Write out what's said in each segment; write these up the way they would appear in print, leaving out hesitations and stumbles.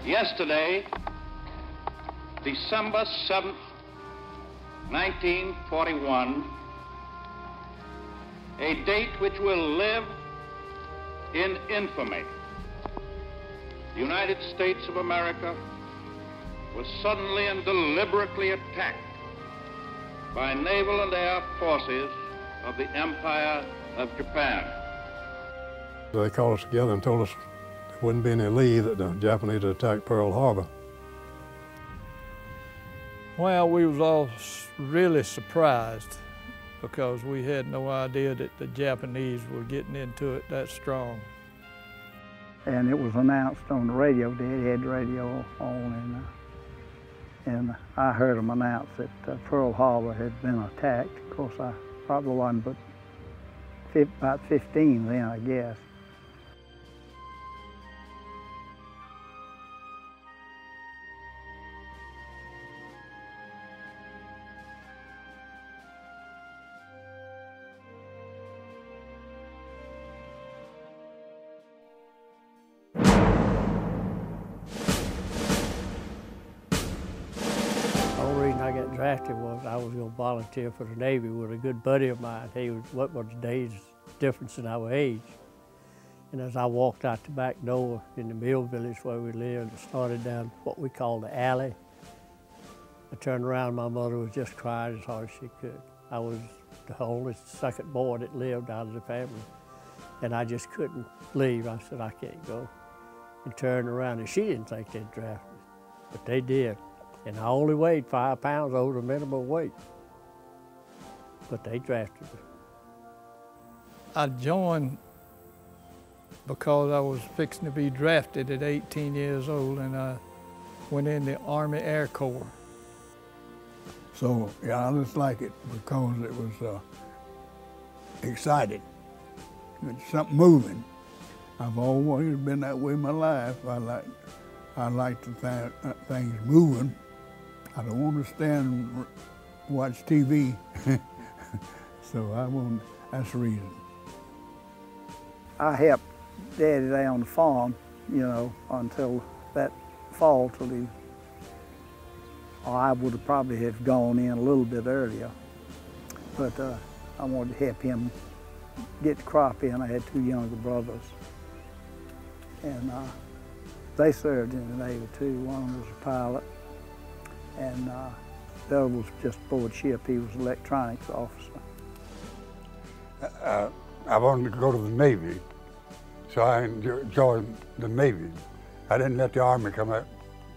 Yesterday, December 7th, 1941, a date which will live in infamy. The United States of America was suddenly and deliberately attacked by naval and air forces of the Empire of Japan. They called us together and told us there wouldn't be any leave that the Japanese had attacked Pearl Harbor. Well, we was all really surprised because we had no idea that the Japanese were getting into it that strong. And it was announced on the radio. Dad had the radio on, and I heard them announce that Pearl Harbor had been attacked. Of course, I probably wasn't but about 15 then, I guess. I got drafted was I was going to volunteer for the Navy with a good buddy of mine. He was what was a day's difference in our age. And as I walked out the back door in the mill village where we lived, and started down what we call the alley, I turned around, my mother was just crying as hard as she could. I was the only second boy that lived out of the family, and I just couldn't leave. I said, I can't go. And turned around, and she didn't think they'd draft me, but they did. And I only weighed 5 pounds over the minimum weight, but they drafted me. I joined because I was fixing to be drafted at 18 years old, and I went in the Army Air Corps. So, yeah, I just like it because it was exciting. It's something moving. I've always been that way in my life. I like the things moving. I don't want to stand and watch TV, so that's the reason. I helped Daddy there on the farm, you know, until that fall till he, or I would have probably have gone in a little bit earlier, but I wanted to help him get the crop in. I had 2 younger brothers, and they served in the Navy too. One was a pilot, and the other was just aboard ship. He was an electronics officer. I wanted to go to the Navy, so I joined the Navy. I didn't let the Army come out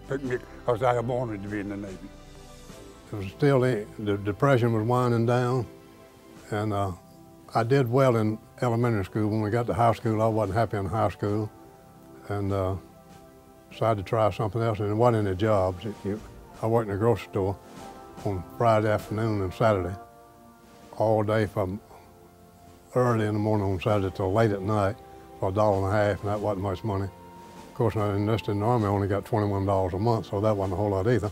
pick me because I wanted to be in the Navy. It was still, the Depression was winding down, and I did well in elementary school. When we got to high school, I wasn't happy in high school, and decided to try something else, and it wasn't any jobs. I worked in a grocery store on Friday afternoon and Saturday, all day from early in the morning on Saturday till late at night for $1.50, and that wasn't much money. Of course, when I enlisted in the Army, I only got $21 a month, so that wasn't a whole lot either.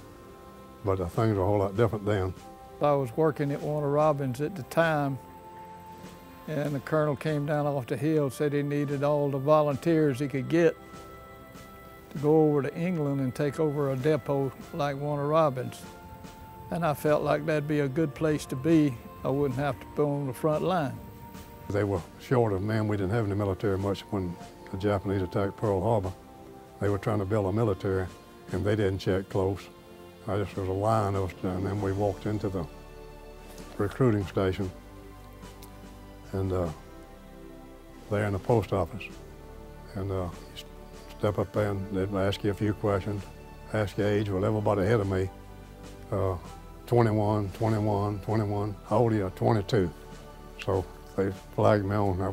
But things were a whole lot different then. I was working at Warner Robins at the time, and the colonel came down off the hill, said he needed all the volunteers he could get to go over to England and take over a depot like Warner Robins. And I felt like that'd be a good place to be. I wouldn't have to go on the front line. They were short of men. We didn't have any military much when the Japanese attacked Pearl Harbor. They were trying to build a military, and they didn't check close. There was a line of us, and then we walked into the recruiting station, and there in the post office. And you step up there, and they'd ask you a few questions, ask your age. Well, everybody ahead of me, 21, 21, 21. How old are you? 22. So they flagged me on. I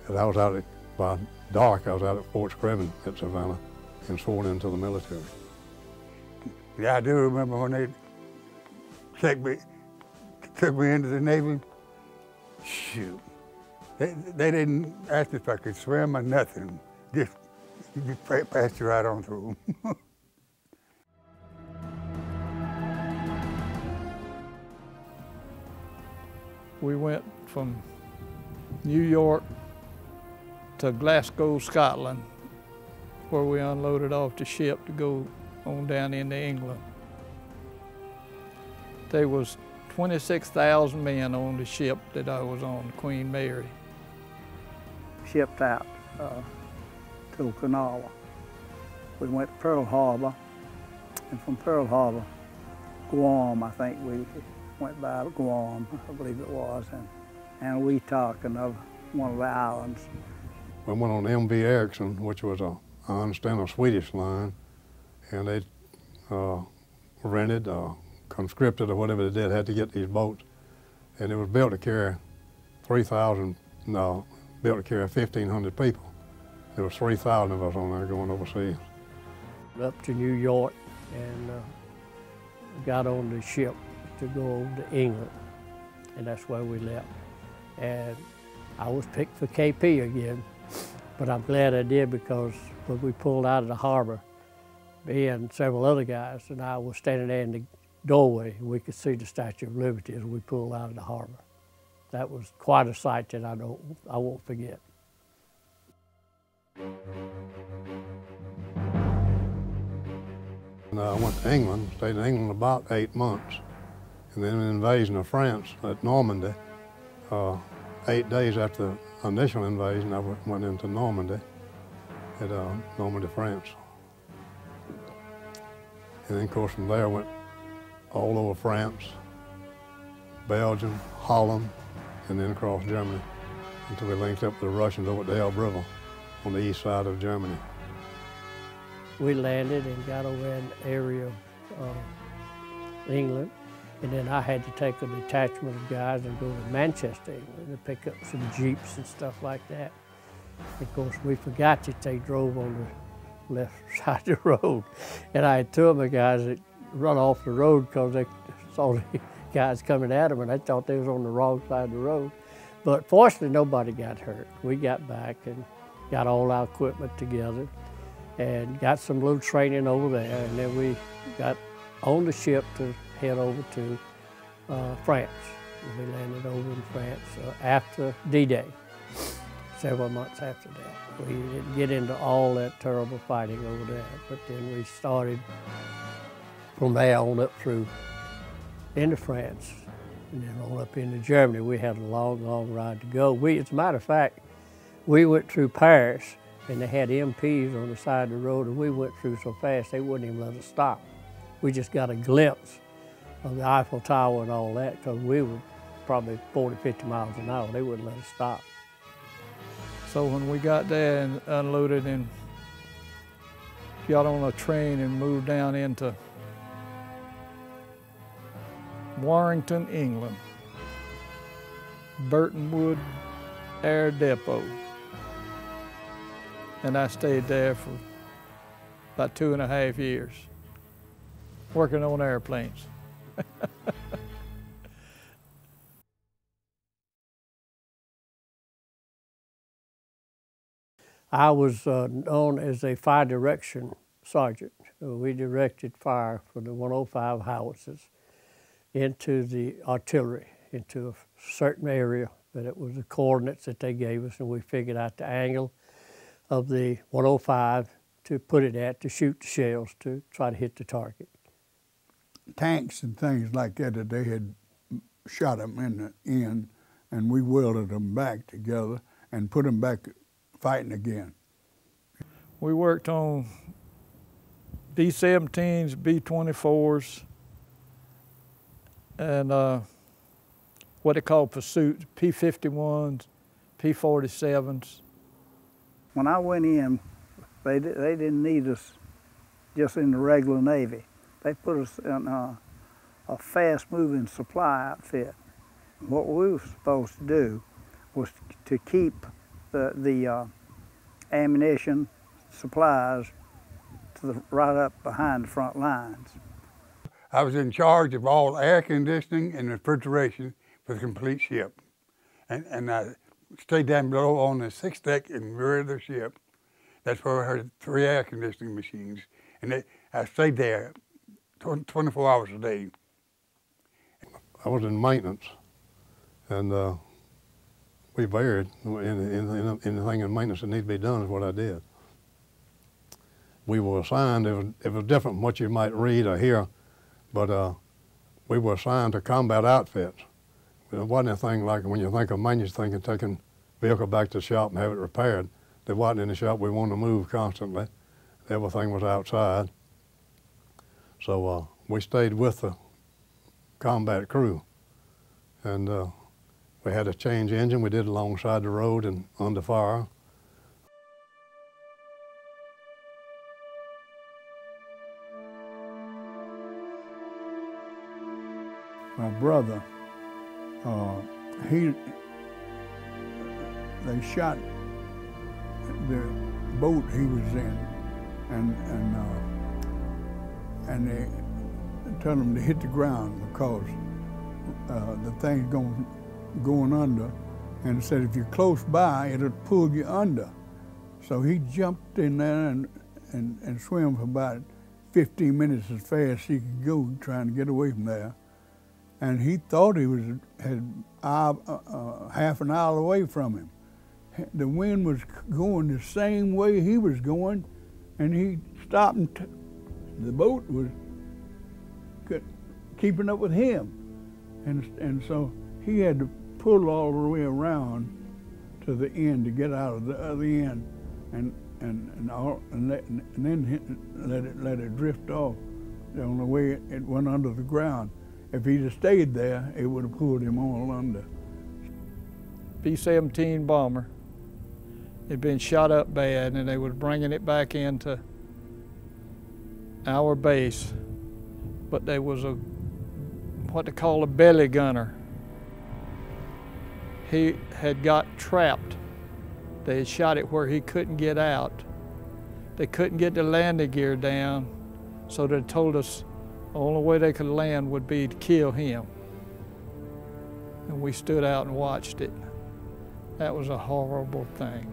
was out by dark. I was out at Fort Screven at Savannah and sworn into the military. Yeah, I do remember when they took me into the Navy. Shoot, they didn't ask if I could swim or nothing. Just passed you right on through. We went from New York to Glasgow, Scotland, where we unloaded off the ship to go on down into England. There was 26,000 men on the ship that I was on, Queen Mary. Shipped out to Okinawa. We went to Pearl Harbor, and from Pearl Harbor, Guam, I think we went by Guam, I believe it was, and Weetok, another one of the islands. We went on MV Ericsson, which was, I understand, a Swedish line, and they rented, conscripted, or whatever they did, had to get these boats, and it was built to carry 1,500 people. There was 3,000 of us on there going overseas. Up to New York and got on the ship to go over to England, and that's where we left. And I was picked for KP again, but I'm glad I did, because when we pulled out of the harbor, me and several other guys and I were standing there in the doorway, and we could see the Statue of Liberty as we pulled out of the harbor. That was quite a sight that I won't forget. And I went to England, stayed in England about 8 months, and then the invasion of France at Normandy. 8 days after the initial invasion, I went into Normandy, at Normandy, France. And then, of course, from there I went all over France, Belgium, Holland, and then across Germany, until we linked up with the Russians over at the Elbe River on the east side of Germany. We landed and got over in the area of England, and then I had to take a detachment of guys and go to Manchester, England, to pick up some Jeeps and stuff like that. Of course, we forgot that they drove on the left side of the road, and I had two of my guys that run off the road because they saw the guys coming at them, and they thought they was on the wrong side of the road. But fortunately, nobody got hurt. We got back and got all our equipment together and got some little training over there, and then we got on the ship to head over to France. We landed over in France after D-Day, several months after that. We didn't get into all that terrible fighting over there, but then we started from there on up through into France, and then on up into Germany. We had a long, long ride to go. As a matter of fact, we went through Paris, and they had MPs on the side of the road, and we went through so fast they wouldn't even let us stop. We just got a glimpse of the Eiffel Tower and all that, because we were probably 40, 50 miles an hour. They wouldn't let us stop. So when we got there and unloaded and got on a train and moved down into Warrington, England, Burton Wood Air Depot. And I stayed there for about 2.5 years, working on airplanes. I was known as a fire direction sergeant. We directed fire for the 105 howitzers into the artillery, into a certain area, that it was the coordinates that they gave us, and we figured out the angle of the 105 to put it at, to shoot the shells, to try to hit the target. Tanks and things like that they had shot them in the end, and we welded them back together and put them back fighting again. We worked on B-17s, B-24s, and what they call pursuits, P-51s, P-47s. When I went in, they didn't need us just in the regular Navy. They put us in a fast-moving supply outfit. What we were supposed to do was to keep the ammunition, supplies, right up behind the front lines. I was in charge of all air conditioning and refrigeration for the complete ship. And I stayed down below on the 6th deck in the rear of the ship. That's where I had 3 air conditioning machines. And I stayed there 24 hours a day. I was in maintenance, and we varied. Anything in maintenance that needed to be done is what I did. we were assigned, it was different from what you might read or hear, but we were assigned to combat outfits. It wasn't anything like when you think of maintenance, thinking taking vehicle back to the shop and have it repaired. There wasn't in the shop. We wanted to move constantly. Everything was outside. So we stayed with the combat crew. And we had to change engine. We did alongside the road and under fire. My brother, they shot the boat he was in, and they told him to hit the ground because the thing's going under, and said if you're close by, it'll pull you under. So he jumped in there and swam for about 15 minutes as fast as he could go, trying to get away from there. And he thought he had half an hour away from him. The wind was going the same way he was going, and he stopped, and the boat was keeping up with him. And so he had to pull all the way around to the end to get out of the other end, and then let it drift off on the way it went under the ground. If he'd have stayed there, it would have pulled him all under. B-17 bomber had been shot up bad, and they were bringing it back into our base. But there was what they call a belly gunner. He had got trapped. They had shot it where he couldn't get out. They couldn't get the landing gear down, so they told us the only way they could land would be to kill him. And we stood out and watched it. That was a horrible thing.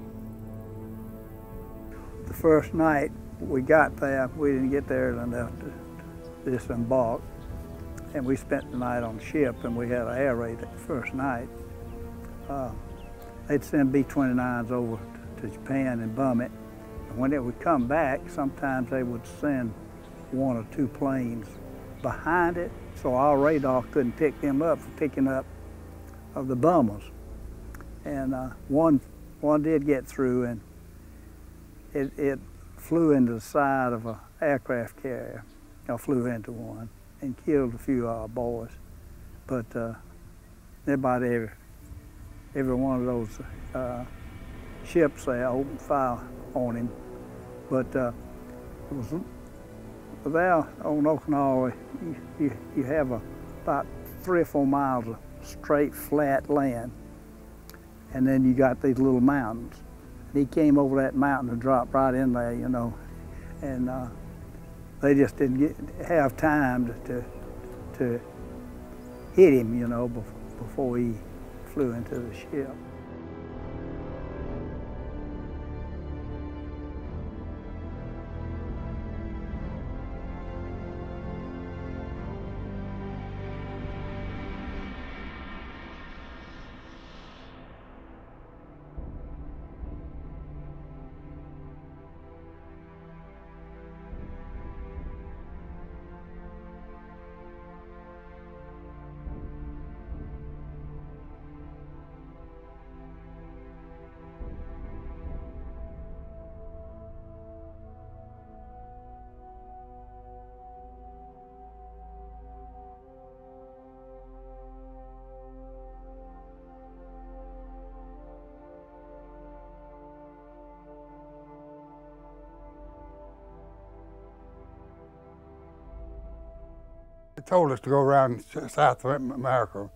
The first night we got there, we didn't get there enough to disembark. And we spent the night on the ship, and we had an air raid the first night. They'd send B-29s over to Japan and bum it. And when it would come back, sometimes they would send 1 or 2 planes behind it, so our radar couldn't pick them up for picking up of the bombers. And one did get through, and it flew into the side of an aircraft carrier. I flew into one and killed a few of our boys. But about every one of those ships there opened fire on him. But it was there on Okinawa, you have about 3 or 4 miles of straight, flat land, and then you got these little mountains. And he came over that mountain and dropped right in there, you know, and they just didn't have time to hit him, you know, before he flew into the ship. They told us to go around South America.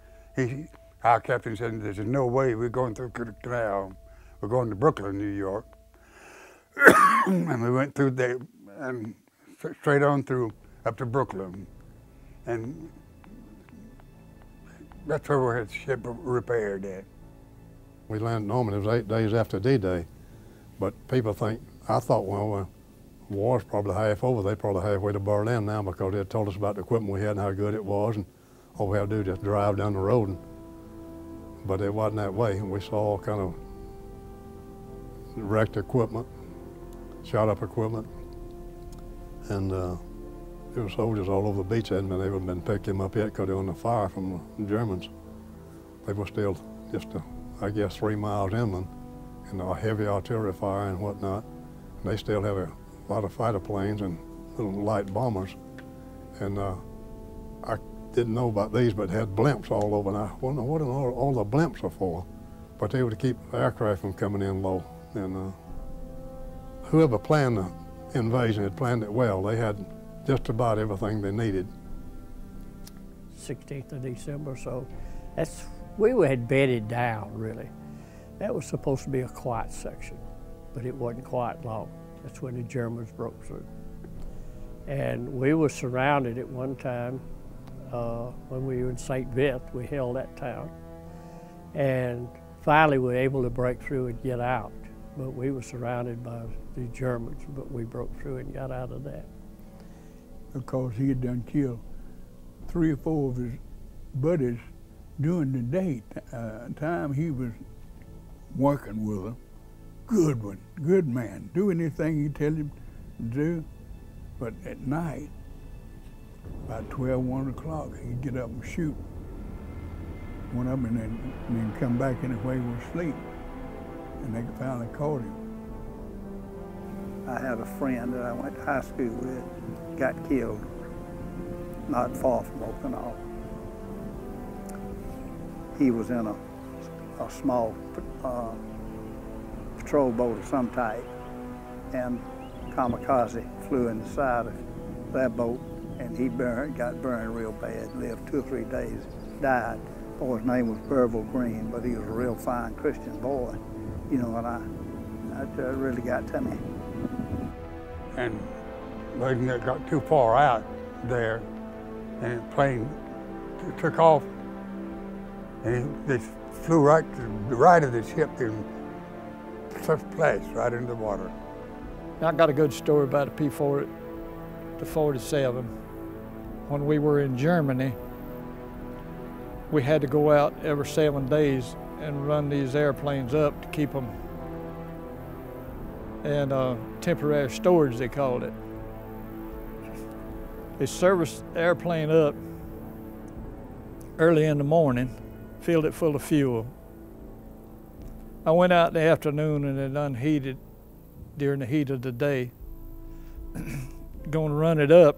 Our captain said, there's no way we're going through the canal. We're going to Brooklyn, New York. And we went through there and straight on through up to Brooklyn. And that's where we had the ship repaired at. We landed in Normandy. It was 8 days after D-Day. But people think, I thought, well, war's probably half over. They probably halfway to Berlin now because they had told us about the equipment we had and how good it was, and all we had to do was just drive down the road. But it wasn't that way. We saw all kind of wrecked equipment, shot up equipment, and there were soldiers all over the beach. They hadn't been able to pick him up yet because they were on the fire from the Germans. They were still just, I guess, 3 miles inland, and heavy artillery fire and whatnot. And they still have a lot of fighter planes and little light bombers. And I didn't know about these, but had blimps all over. And I wonder what all the blimps are for. But they were to keep the aircraft from coming in low. And whoever planned the invasion had planned it well. They had just about everything they needed. 16th of December, so we had bedded down, really. That was supposed to be a quiet section, but it wasn't quiet long. That's when the Germans broke through. And we were surrounded at one time when we were in St. Vith. We held that town. And finally we were able to break through and get out. But we were surrounded by the Germans, but we broke through and got out of that. Because he had done killed 3 or 4 of his buddies during the day time he was working with them. Good one, good man. Do anything he tell him to do. But at night, about 12, 1 o'clock, he'd get up and shoot one of them and then come back in while he was asleep. And they finally caught him. I had a friend that I went to high school with, got killed not far from Okinawa. He was in a small patrol boat of some type, and kamikaze flew in the side of that boat, and he got burned real bad, lived 2 or 3 days, died. Boy's name was Burville Green, but he was a real fine Christian boy, you know, and that really got to me. And they got too far out there, and the plane took off, and they flew right to the right of the ship and splashed right into the water. I got a good story about a P-40, the 47. When we were in Germany, we had to go out every 7 days and run these airplanes up to keep them in temporary storage, they called it. They serviced the airplane up early in the morning, filled it full of fuel. I went out in the afternoon and it unheated during the heat of the day. Going to run it up,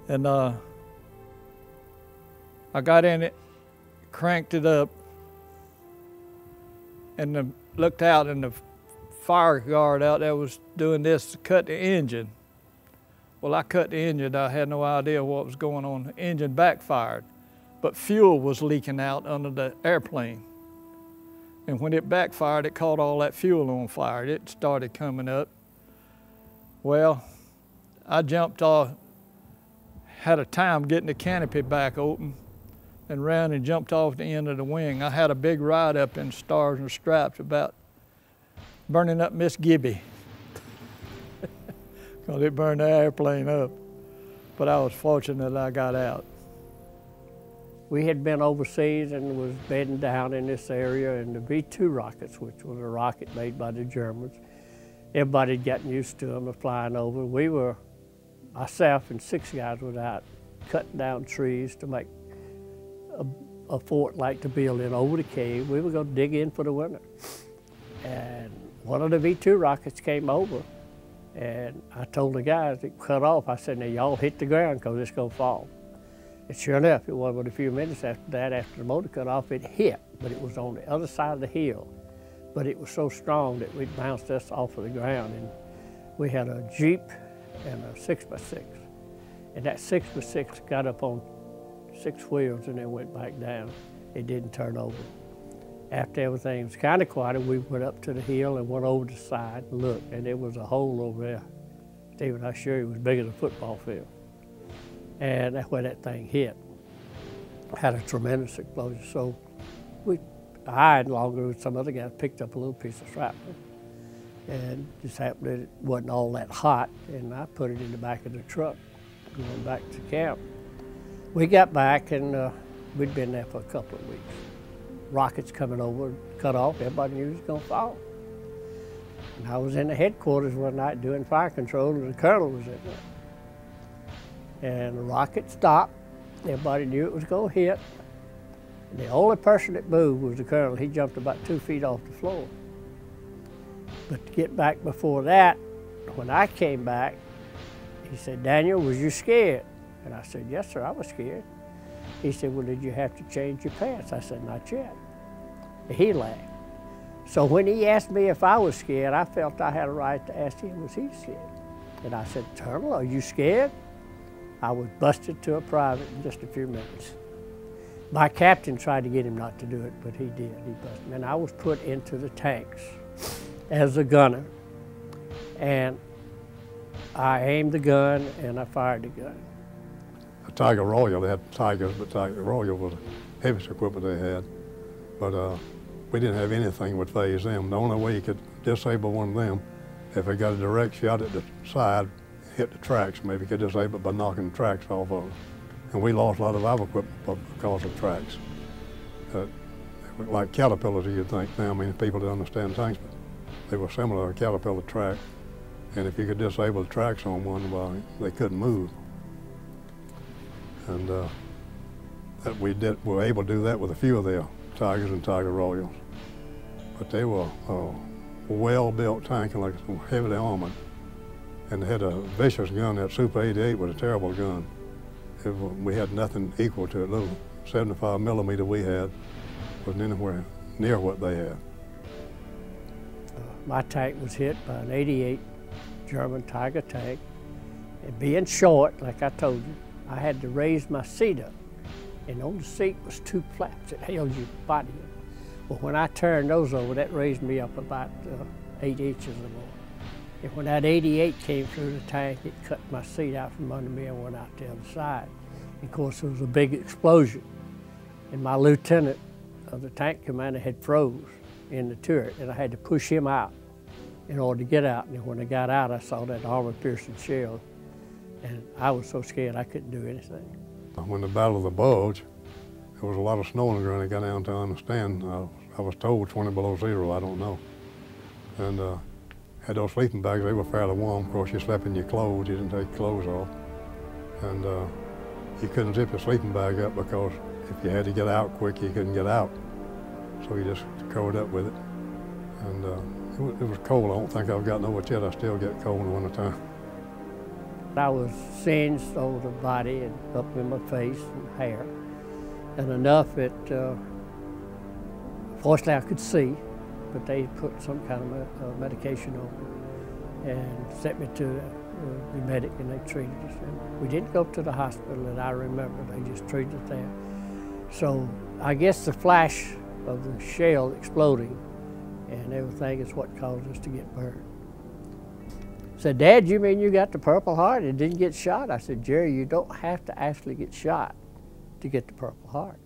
and I got in it, cranked it up, and looked out, and the fire guard out there was doing this to cut the engine. Well, I cut the engine. I had no idea what was going on. The engine backfired, but fuel was leaking out under the airplane. And when it backfired, it caught all that fuel on fire. It started coming up. Well, I jumped off, had a time getting the canopy back open, and ran and jumped off the end of the wing. I had a big ride up in Stars and Stripes about burning up Miss Gibby, because it burned the airplane up. But I was fortunate that I got out. We had been overseas and was bedding down in this area, and the V-2 rockets, which was a rocket made by the Germans, everybody had gotten used to them flying over. We were, myself and 6 guys were out cutting down trees to make a fort like to build in over the cave. We were going to dig in for the winter. And one of the V-2 rockets came over, and I told the guys it cut off. I said, now y'all hit the ground because it's going to fall. And sure enough, it was but a few minutes after that, after the motor cut off, it hit, but it was on the other side of the hill. But it was so strong that it bounced us off of the ground. And we had a Jeep and a 6x6. And that 6x6 got up on 6 wheels and then went back down. It didn't turn over. After everything was kind of quiet, we went up to the hill and went over the side and looked, and there was a hole over there. Stephen, I assure you, it was bigger than a football field. And that's where that thing hit. Had a tremendous explosion. So I and longer with some other guys picked up a little piece of shrapnel, and just happened that it wasn't all that hot, and I put it in the back of the truck going back to camp. We got back, and we'd been there for a couple of weeks. Rockets coming over, cut off, everybody knew it was going to fall. And I was in the headquarters one night doing fire control, and the colonel was in there. And the rocket stopped. Everybody knew it was going to hit. And the only person that moved was the colonel. He jumped about 2 feet off the floor. But to get back before that, when I came back, he said, "Daniel, was you scared?" And I said, "Yes, sir, I was scared." He said, "Well, did you have to change your pants?" I said, "Not yet." And he laughed. So when he asked me if I was scared, I felt I had a right to ask him, was he scared? And I said, "Colonel, are you scared?" I was busted to a private in just a few minutes. My captain tried to get him not to do it, but he did. He busted me. And I was put into the tanks as a gunner. And I aimed the gun and I fired the gun. A Tiger Royal, they had Tigers, but Tiger Royal was the heaviest equipment they had. But we didn't have anything that would phase them. The only way you could disable one of them, if it got a direct shot at the side, hit the tracks, maybe you could disable it by knocking the tracks off of it. And we lost a lot of our equipment because of tracks. Like caterpillars, you'd think now, I mean, people don't understand tanks, but they were similar to a caterpillar track. And if you could disable the tracks on one, well, they couldn't move. And we were able to do that with a few of their Tigers and Tiger Royals. But they were a well-built tank and like heavily armored. And they had a vicious gun. That Super 88 was a terrible gun. We had nothing equal to it. Little 75 millimeter we had wasn't anywhere near what they had. My tank was hit by an 88 German Tiger tank. And being short, like I told you, I had to raise my seat up. And on the seat was 2 flaps that held your body up. Well, when I turned those over, that raised me up about 8 inches or more. And when that 88 came through the tank, it cut my seat out from under me and went out the other side. And of course, there was a big explosion. And my lieutenant of the tank commander had froze in the turret, and I had to push him out in order to get out. And when I got out, I saw that armor-piercing shell, and I was so scared I couldn't do anything. When the Battle of the Bulge, there was a lot of snow on the ground. I got down to understand. I was told 20 below zero, I don't know. And had those sleeping bags, they were fairly warm. Of course, you slept in your clothes, you didn't take your clothes off. And you couldn't zip your sleeping bag up because if you had to get out quick, you couldn't get out. So you just covered up with it. And it was cold. I don't think I've gotten over it yet. I still get cold in the wintertime. I was singed over the body and up in my face and hair, and enough that, fortunately I could see, but they put some kind of medication on me and sent me to the medic, and they treated us. And we didn't go to the hospital that I remember, they just treated us there. So I guess the flash of the shell exploding and everything is what caused us to get burned. Said, "Dad, you mean you got the Purple Heart and didn't get shot?" I said, "Jerry, you don't have to actually get shot to get the Purple Heart.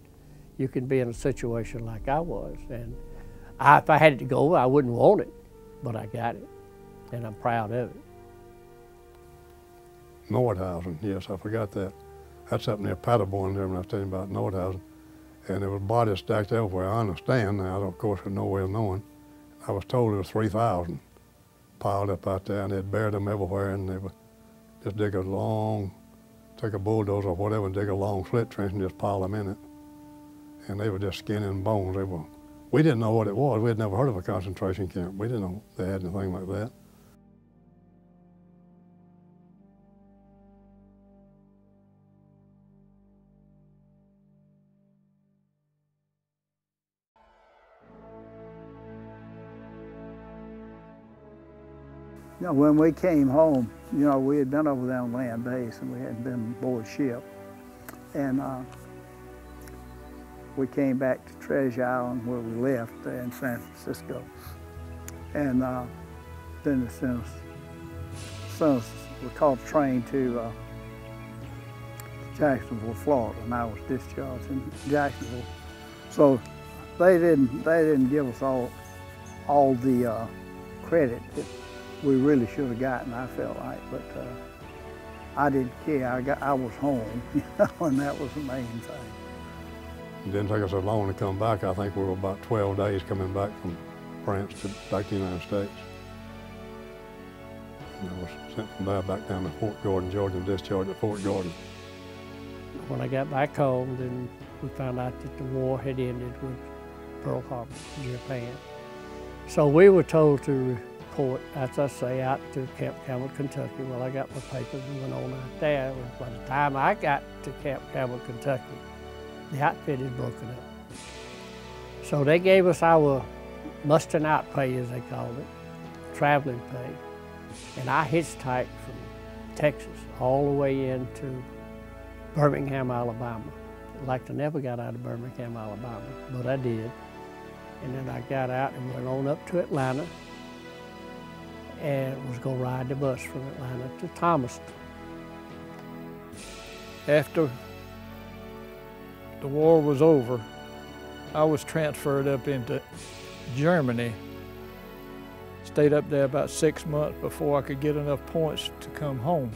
You can be in a situation like I was, and if I had it to go, I wouldn't want it, but I got it, and I'm proud of it." Nordhausen, yes, I forgot that. That's up near Paderborn there when I was telling you about Nordhausen. And there was bodies stacked everywhere. I understand now, of course, there's no way of knowing. I was told there was 3,000 piled up out there, and they'd buried them everywhere, and they would just dig a long, take a bulldozer or whatever and dig a long slit trench and just pile them in it. And they were just skin and bones. We didn't know what it was. We had never heard of a concentration camp. We didn't know they had anything like that. You know, when we came home, you know, we had been over there on land base and we hadn't been aboard ship. And we came back to Treasure Island where we left there in San Francisco. And then as soon as we caught the train to Jacksonville, Florida, and I was discharged in Jacksonville. So they didn't give us all the credit that we really should have gotten, I felt like, but I didn't care. I was home, you know, and that was the main thing. It didn't take us so long to come back. I think we were about 12 days coming back from France back to the United States. And I was sent from there back down to Fort Gordon, Georgia, and discharged at Fort Gordon. When I got back home, then we found out that the war had ended with Pearl Harbor, Japan. So we were told to report, as I say, out to Camp Campbell, Kentucky. Well, I got my papers and went on out there. And by the time I got to Camp Campbell, Kentucky, the outfit had broken up. So they gave us our mustering out pay, as they called it, traveling pay. And I hitchhiked from Texas all the way into Birmingham, Alabama. I'd like to never got out of Birmingham, Alabama, but I did. And then I got out and went on up to Atlanta and was gonna ride the bus from Atlanta to Thomaston. After the war was over, I was transferred up into Germany. Stayed up there about 6 months before I could get enough points to come home.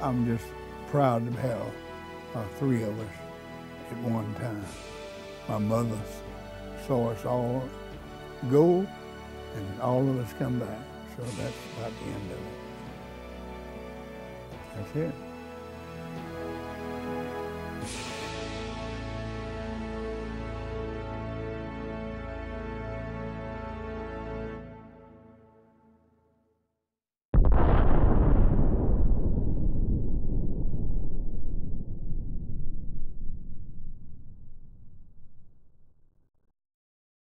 I'm just proud to have three of us at one time. My mother saw us all go, and all of us come back. So that's about the end of it. That's it.